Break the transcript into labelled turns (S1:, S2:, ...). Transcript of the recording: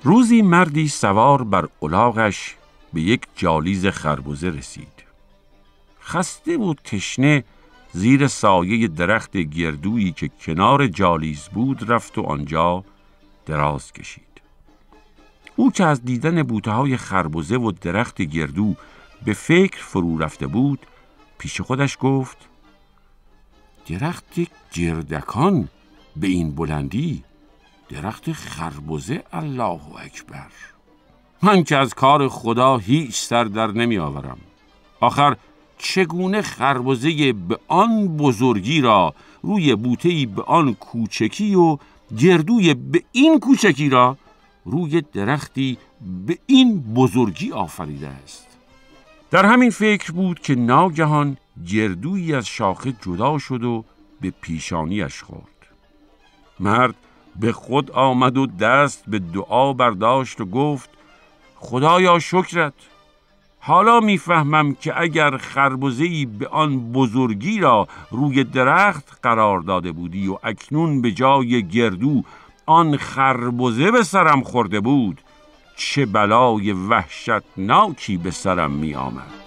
S1: روزی مردی سوار بر الاغش به یک جالیز خربزه رسید. خسته و تشنه زیر سایه درخت گردویی که کنار جالیز بود رفت و آنجا دراز کشید. او که از دیدن بوته‌های خربزه و درخت گردو به فکر فرو رفته بود، پیش خودش گفت: درخت جردکان به این بلندی، درخت خربزه الله اکبر. من که از کار خدا هیچ سر در نمی آورم. آخر چگونه خربزه به آن بزرگی را روی بوته‌ای به آن کوچکی و گردوی به این کوچکی را روی درختی به این بزرگی آفریده است؟ در همین فکر بود که ناگهان گردویی از شاخه جدا شد و به پیشانیش خورد. مرد به خود آمد و دست به دعا برداشت و گفت: خدایا شکرت. حالا میفهمم که اگر خربزه‌ای به آن بزرگی را روی درخت قرار داده بودی و اکنون به جای گردو آن خربزه به سرم خورده بود، چه بلای وحشتناکی به سرم می آمد.